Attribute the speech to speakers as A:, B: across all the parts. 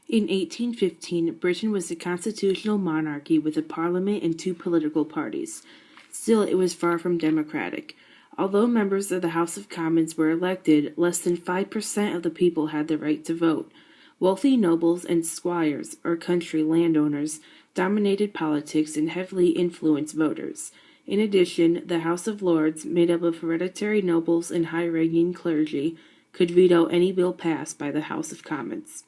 A: In 1815, Britain was a constitutional monarchy with a parliament and two political parties. Still, it was far from democratic. Although members of the House of Commons were elected, less than 5% of the people had the right to vote. Wealthy nobles and squires, or country landowners, dominated politics and heavily influenced voters. In addition, the House of Lords, made up of hereditary nobles and high-ranking clergy, could veto any bill passed by the House of Commons.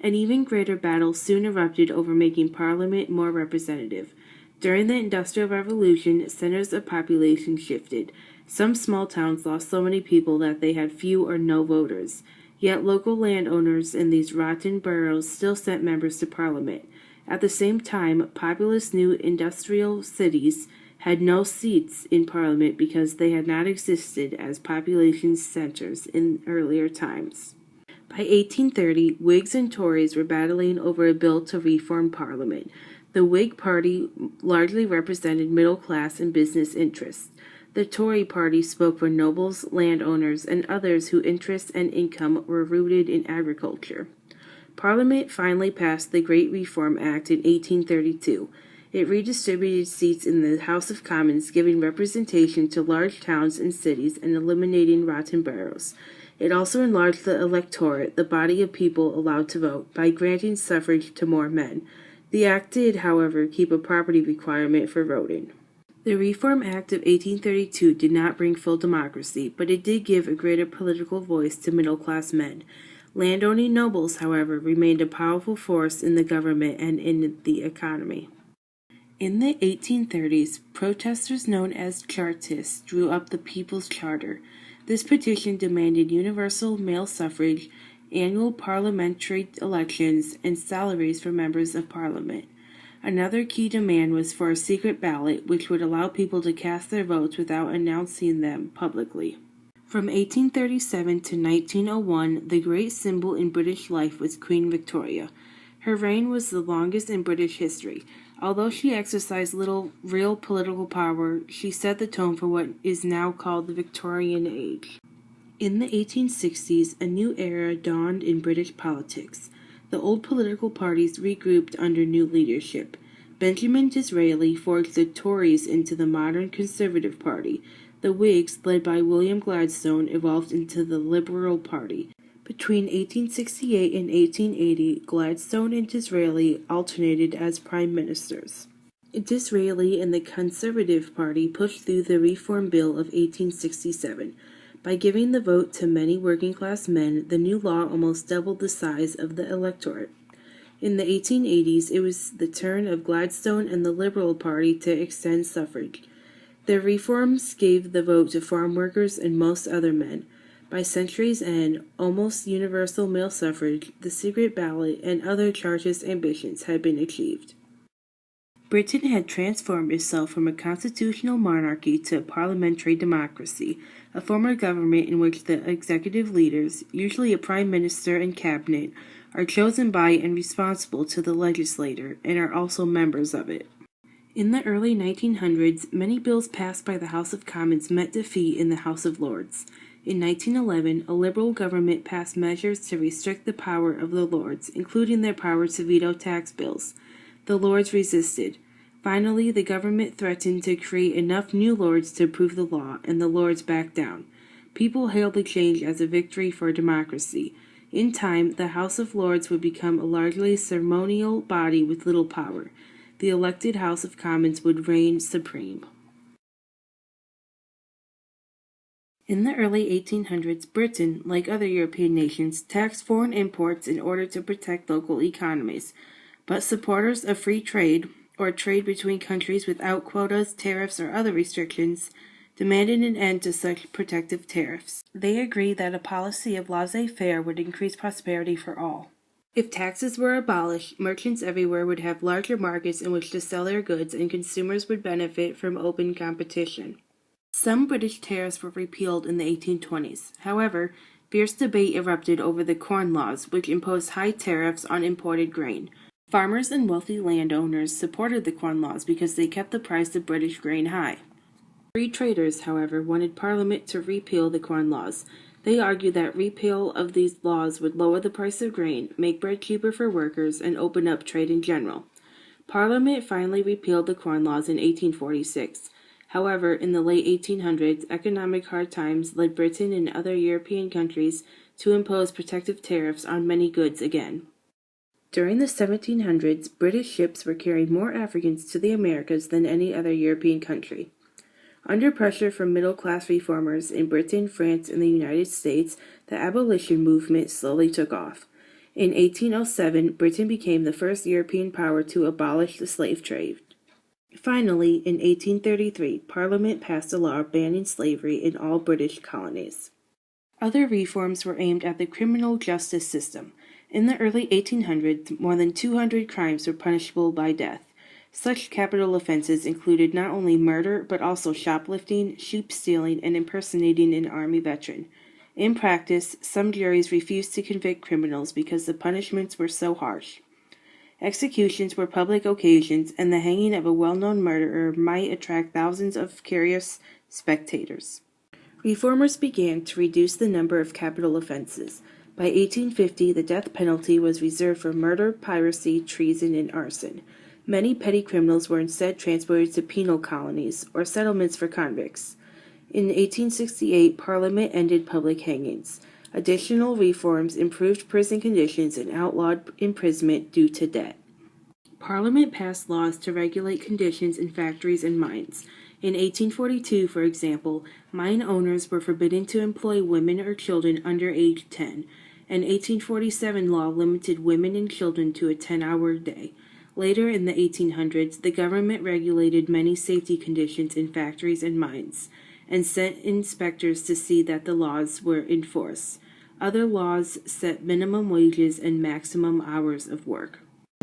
A: An even greater battle soon erupted over making Parliament more representative. During the Industrial Revolution, centers of population shifted. Some small towns lost so many people that they had few or no voters. Yet local landowners in these rotten boroughs still sent members to Parliament. At the same time, populous new industrial cities had no seats in Parliament because they had not existed as population centers in earlier times. By 1830, Whigs and Tories were battling over a bill to reform Parliament. The Whig Party largely represented middle class and business interests. The Tory Party spoke for nobles, landowners, and others whose interests and income were rooted in agriculture. Parliament finally passed the Great Reform Act in 1832. It redistributed seats in the House of Commons, giving representation to large towns and cities and eliminating rotten boroughs. It also enlarged the electorate, the body of people allowed to vote, by granting suffrage to more men. The act did, however, keep a property requirement for voting. The Reform Act of 1832 did not bring full democracy, but it did give a greater political voice to middle-class men. Landowning nobles, however, remained a powerful force in the government and in the economy. In the 1830s, protesters known as Chartists drew up the People's Charter. This petition demanded universal male suffrage, annual parliamentary elections, and salaries for members of Parliament. Another key demand was for a secret ballot, which would allow people to cast their votes without announcing them publicly. From 1837 to 1901, the great symbol in British life was Queen Victoria. Her reign was the longest in British history. Although she exercised little real political power, she set the tone for what is now called the Victorian Age. In the 1860s, a new era dawned in British politics. The old political parties regrouped under new leadership. Benjamin Disraeli forged the Tories into the modern Conservative Party. The Whigs, led by William Gladstone, evolved into the Liberal Party. Between 1868 and 1880, Gladstone and Disraeli alternated as prime ministers. Disraeli and the Conservative Party pushed through the Reform Bill of 1867. By giving the vote to many working-class men, the new law almost doubled the size of the electorate. In the 1880s, it was the turn of Gladstone and the Liberal Party to extend suffrage. Their reforms gave the vote to farm workers and most other men. By century's end, almost universal male suffrage, the secret ballot, and other Chartist ambitions had been achieved. Britain had transformed itself from a constitutional monarchy to a parliamentary democracy, a form of government in which the executive leaders, usually a prime minister and cabinet, are chosen by and responsible to the legislature and are also members of it. In the early 1900s, many bills passed by the House of Commons met defeat in the House of Lords. In 1911, a Liberal government passed measures to restrict the power of the Lords, including their power to veto tax bills. The Lords resisted. Finally, the government threatened to create enough new Lords to approve the law, and the Lords backed down. People hailed the change as a victory for democracy. In time, the House of Lords would become a largely ceremonial body with little power. The elected House of Commons would reign supreme. In the early 1800s, Britain, like other European nations, taxed foreign imports in order to protect local economies. But supporters of free trade, or trade between countries without quotas, tariffs, or other restrictions, demanded an end to such protective tariffs. They agreed that a policy of laissez-faire would increase prosperity for all. If taxes were abolished, merchants everywhere would have larger markets in which to sell their goods, and consumers would benefit from open competition. Some British tariffs were repealed in the 1820s. However, fierce debate erupted over the Corn Laws, which imposed high tariffs on imported grain. Farmers and wealthy landowners supported the Corn Laws because they kept the price of British grain high. Free traders, however, wanted Parliament to repeal the Corn Laws. They argued that repeal of these laws would lower the price of grain, make bread cheaper for workers, and open up trade in general. Parliament finally repealed the Corn Laws in 1846. However, in the late 1800s, economic hard times led Britain and other European countries to impose protective tariffs on many goods again. During the 1700s, British ships were carrying more Africans to the Americas than any other European country. Under pressure from middle-class reformers in Britain, France, and the United States, the abolition movement slowly took off. In 1807, Britain became the first European power to abolish the slave trade. Finally, in 1833, Parliament passed a law banning slavery in all British colonies. Other reforms were aimed at the criminal justice system. In the early 1800s, more than 200 crimes were punishable by death. Such capital offenses included not only murder, but also shoplifting, sheep stealing, and impersonating an army veteran. In practice, some juries refused to convict criminals because the punishments were so harsh. Executions were public occasions, and the hanging of a well-known murderer might attract thousands of curious spectators. Reformers began to reduce the number of capital offenses. By 1850, the death penalty was reserved for murder, piracy, treason, and arson. Many petty criminals were instead transported to penal colonies, or settlements for convicts. In 1868, Parliament ended public hangings. Additional reforms improved prison conditions and outlawed imprisonment due to debt. Parliament passed laws to regulate conditions in factories and mines. In 1842, for example, mine owners were forbidden to employ women or children under age 10. An 1847 law limited women and children to a 10-hour day. Later in the 1800s, the government regulated many safety conditions in factories and mines, and sent inspectors to see that the laws were enforced. Other laws set minimum wages and maximum hours of work.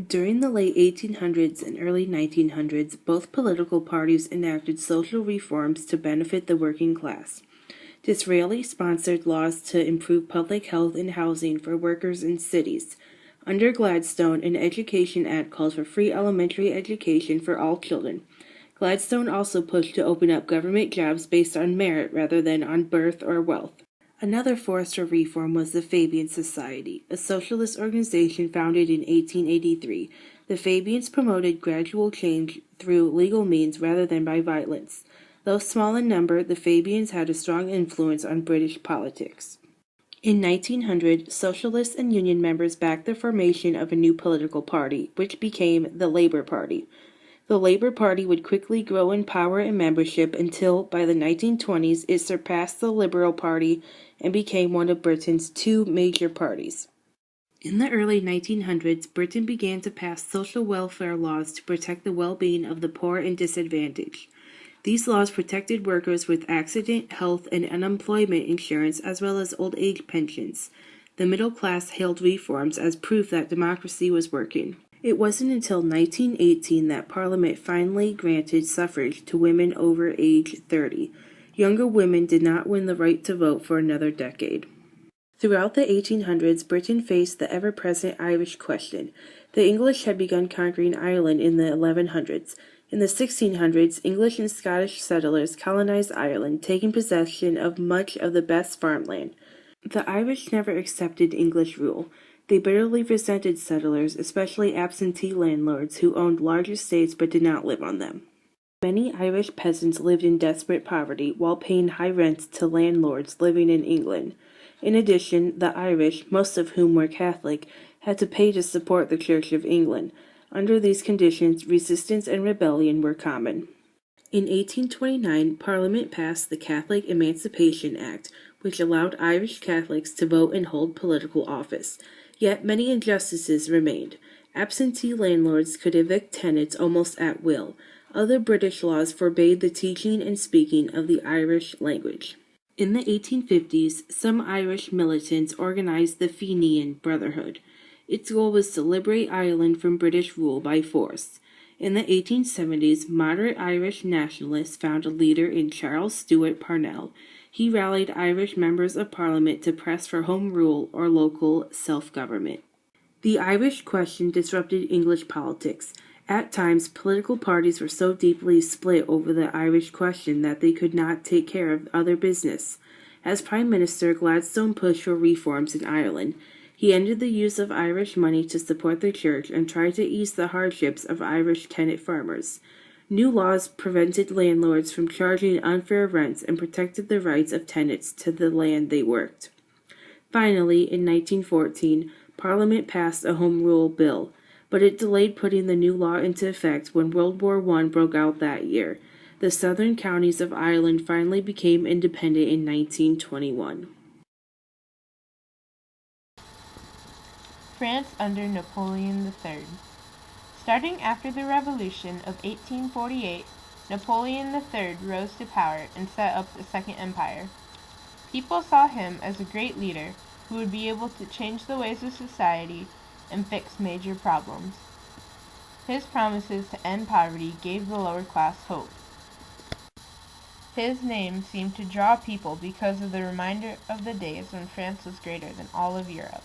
A: During the late 1800s and early 1900s, both political parties enacted social reforms to benefit the working class. Disraeli sponsored laws to improve public health and housing for workers in cities. Under Gladstone, an Education Act called for free elementary education for all children. Gladstone also pushed to open up government jobs based on merit rather than on birth or wealth. Another force for reform was the Fabian Society, a socialist organization founded in 1883. The Fabians promoted gradual change through legal means rather than by violence. Though small in number, the Fabians had a strong influence on British politics. In 1900, socialists and union members backed the formation of a new political party, which became the Labour Party. The Labour Party would quickly grow in power and membership until, by the 1920s, it surpassed the Liberal Party and became one of Britain's two major parties. In the early 1900s, Britain began to pass social welfare laws to protect the well-being of the poor and disadvantaged. These laws protected workers with accident, health, and unemployment insurance as well as old age pensions. The middle class hailed reforms as proof that democracy was working. It wasn't until 1918 that Parliament finally granted suffrage to women over age 30. Younger women did not win the right to vote for another decade. Throughout the 1800s, Britain faced the ever-present Irish question. The English had begun conquering Ireland in the 1100s. In the 1600s, English and Scottish settlers colonized Ireland, taking possession of much of the best farmland. The Irish never accepted English rule. They bitterly resented settlers, especially absentee landlords who owned large estates but did not live on them. Many Irish peasants lived in desperate poverty while paying high rents to landlords living in England. In addition, the Irish, most of whom were Catholic, had to pay to support the Church of England. Under these conditions, resistance and rebellion were common. In 1829, Parliament passed the Catholic Emancipation Act, which allowed Irish Catholics to vote and hold political office. Yet many injustices remained. Absentee landlords could evict tenants almost at will. Other British laws forbade the teaching and speaking of the Irish language. In the 1850s, some Irish militants organized the Fenian Brotherhood. Its goal was to liberate Ireland from British rule by force. In the 1870s, moderate Irish nationalists found a leader in Charles Stewart Parnell. He rallied Irish members of Parliament to press for home rule or local self-government. The Irish question disrupted English politics. At times, political parties were so deeply split over the Irish question that they could not take care of other business. As Prime Minister, Gladstone pushed for reforms in Ireland. He ended the use of Irish money to support the church and tried to ease the hardships of Irish tenant farmers. New laws prevented landlords from charging unfair rents and protected the rights of tenants to the land they worked. Finally, in 1914, Parliament passed a Home Rule Bill, but it delayed putting the new law into effect when World War I broke out that year. The southern counties of Ireland finally became independent in 1921.
B: France under Napoleon III. Starting after the Revolution of 1848, Napoleon III rose to power and set up the Second Empire. People saw him as a great leader who would be able to change the ways of society and fix major problems. His promises to end poverty gave the lower class hope. His name seemed to draw people because of the reminder of the days when France was greater than all of Europe.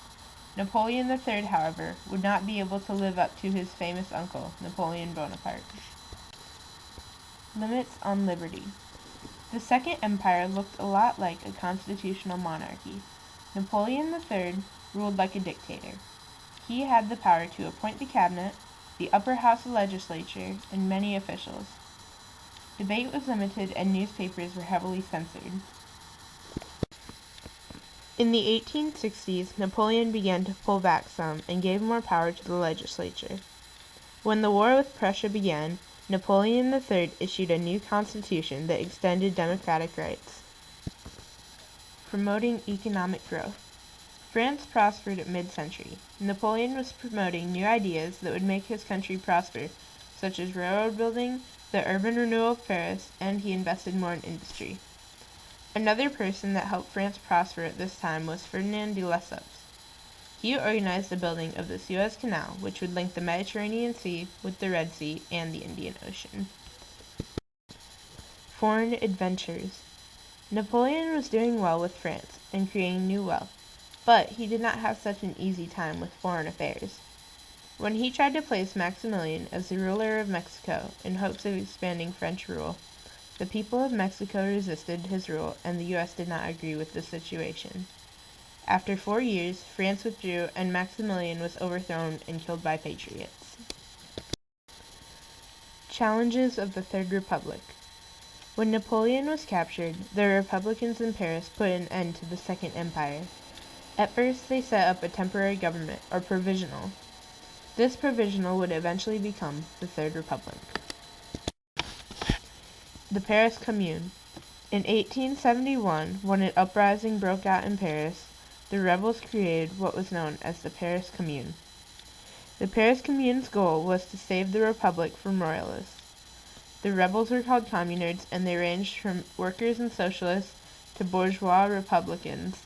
B: Napoleon III, however, would not be able to live up to his famous uncle, Napoleon Bonaparte. Limits on liberty. The Second Empire looked a lot like a constitutional monarchy. Napoleon III ruled like a dictator. He had the power to appoint the cabinet, the upper house of legislature, and many officials. Debate was limited and newspapers were heavily censored. In the 1860s, Napoleon began to pull back some and gave more power to the legislature. When the war with Prussia began, Napoleon III issued a new constitution that extended democratic rights. Promoting economic growth. France prospered at mid-century. Napoleon was promoting new ideas that would make his country prosper, such as railroad building, the urban renewal of Paris, and he invested more in industry. Another person that helped France prosper at this time was Ferdinand de Lesseps. He organized the building of the Suez Canal, which would link the Mediterranean Sea with the Red Sea and the Indian Ocean. Foreign adventures. Napoleon was doing well with France and creating new wealth, but he did not have such an easy time with foreign affairs. When he tried to place Maximilian as the ruler of Mexico in hopes of expanding French rule, the people of Mexico resisted his rule, and the U.S. did not agree with the situation. After 4 years, France withdrew, and Maximilian was overthrown and killed by patriots. Challenges of the Third Republic. When Napoleon was captured, the Republicans in Paris put an end to the Second Empire. At first, they set up a temporary government, or provisional. This provisional would eventually become the Third Republic. The Paris Commune. In 1871, when an uprising broke out in Paris, the rebels created what was known as the Paris Commune. The Paris Commune's goal was to save the Republic from royalists. The rebels were called communards, and they ranged from workers and socialists to bourgeois republicans.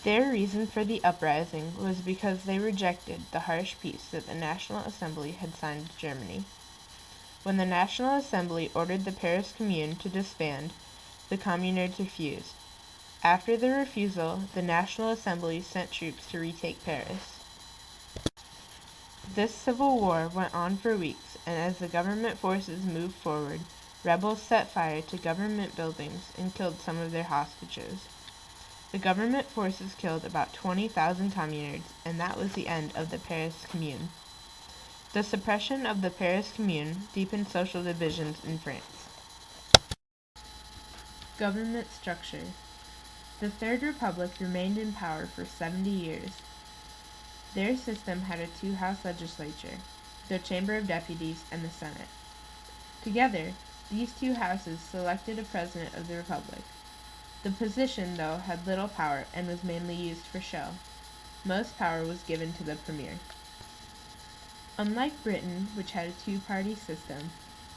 B: Their reason for the uprising was because they rejected the harsh peace that the National Assembly had signed with Germany. When the National Assembly ordered the Paris Commune to disband, the communards refused. After the refusal, the National Assembly sent troops to retake Paris. This civil war went on for weeks, and as the government forces moved forward, rebels set fire to government buildings and killed some of their hostages. The government forces killed about 20,000 communards, and that was the end of the Paris Commune. The suppression of the Paris Commune deepened social divisions in France. Government structure. The Third Republic remained in power for 70 years. Their system had a two-house legislature, the Chamber of Deputies and the Senate. Together, these two houses selected a president of the Republic. The position, though, had little power and was mainly used for show. Most power was given to the premier. Unlike Britain, which had a two-party system,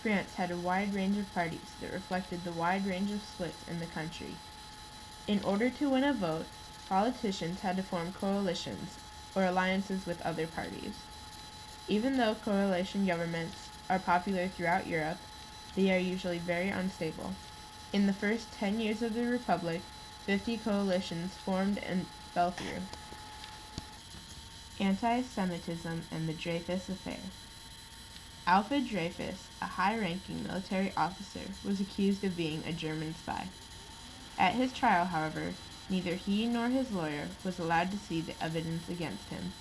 B: France had a wide range of parties that reflected the wide range of splits in the country. In order to win a vote, politicians had to form coalitions, or alliances with other parties. Even though coalition governments are popular throughout Europe, they are usually very unstable. In the first 10 years of the Republic, 50 coalitions formed and fell through. Anti-Semitism and the Dreyfus Affair. Alfred Dreyfus, a high-ranking military officer, was accused of being a German spy. At his trial, however, neither he nor his lawyer was allowed to see the evidence against him.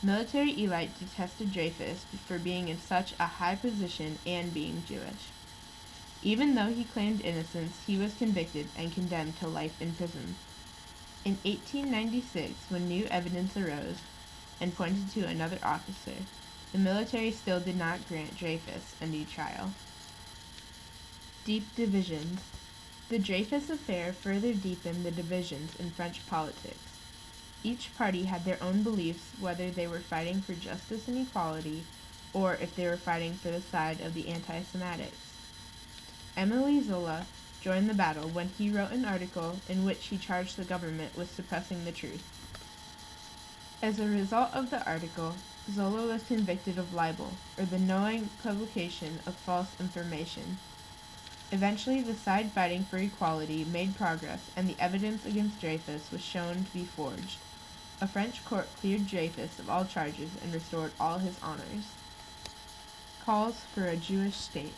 B: Military elite detested Dreyfus for being in such a high position and being Jewish. Even though he claimed innocence, he was convicted and condemned to life in prison. In 1896, when new evidence arose and pointed to another officer, the military still did not grant Dreyfus a new trial. Deep divisions. The Dreyfus affair further deepened the divisions in French politics. Each party had their own beliefs, whether they were fighting for justice and equality or if they were fighting for the side of the anti-Semitics. Émile Zola joined the battle when he wrote an article in which he charged the government with suppressing the truth. As a result of the article, Zola was convicted of libel, or the knowing publication of false information. Eventually, the side fighting for equality made progress, and the evidence against Dreyfus was shown to be forged. A French court cleared Dreyfus of all charges and restored all his honors. Calls for a Jewish state.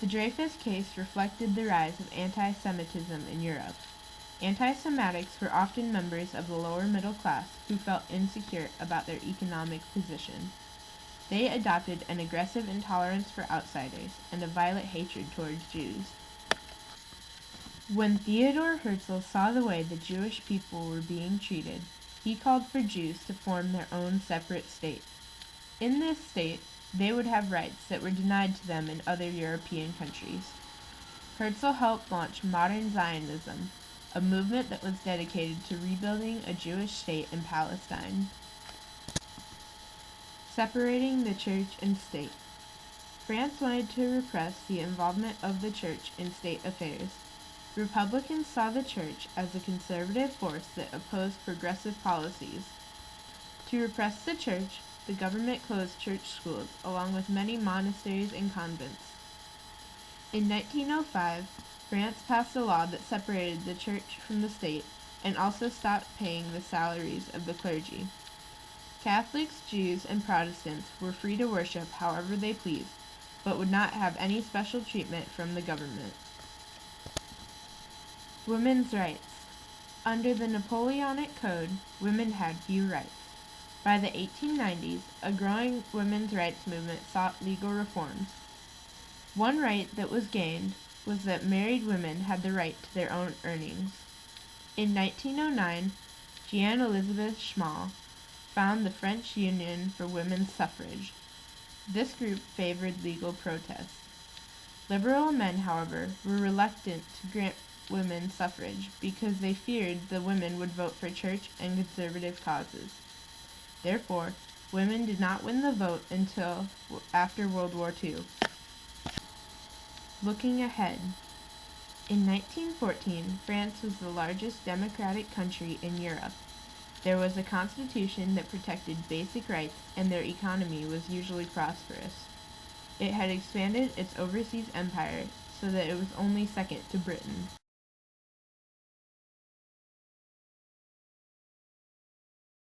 B: The Dreyfus case reflected the rise of anti-Semitism in Europe. Anti-Semitics were often members of the lower middle class who felt insecure about their economic position. They adopted an aggressive intolerance for outsiders and a violent hatred towards Jews. When Theodor Herzl saw the way the Jewish people were being treated, he called for Jews to form their own separate state. In this state, they would have rights that were denied to them in other European countries. Herzl helped launch modern Zionism, a movement that was dedicated to rebuilding a Jewish state in Palestine. Separating the church and state. France wanted to repress the involvement of the church in state affairs. Republicans saw the church as a conservative force that opposed progressive policies. To repress the church, the government closed church schools, along with many monasteries and convents. In 1905, France passed a law that separated the church from the state and also stopped paying the salaries of the clergy. Catholics, Jews, and Protestants were free to worship however they pleased, but would not have any special treatment from the government. Women's rights. Under the Napoleonic Code, women had few rights. By the 1890s, a growing women's rights movement sought legal reforms. One right that was gained was that married women had the right to their own earnings. In 1909, Jeanne Elizabeth Schmal found the French Union for Women's Suffrage. This group favored legal protest. Liberal men, however, were reluctant to grant women suffrage because they feared the women would vote for church and conservative causes. Therefore, women did not win the vote until after World War II. Looking ahead. In 1914, France was the largest democratic country in Europe. There was a constitution that protected basic rights, and their economy was usually prosperous. It had expanded its overseas empire so that it was only second to Britain.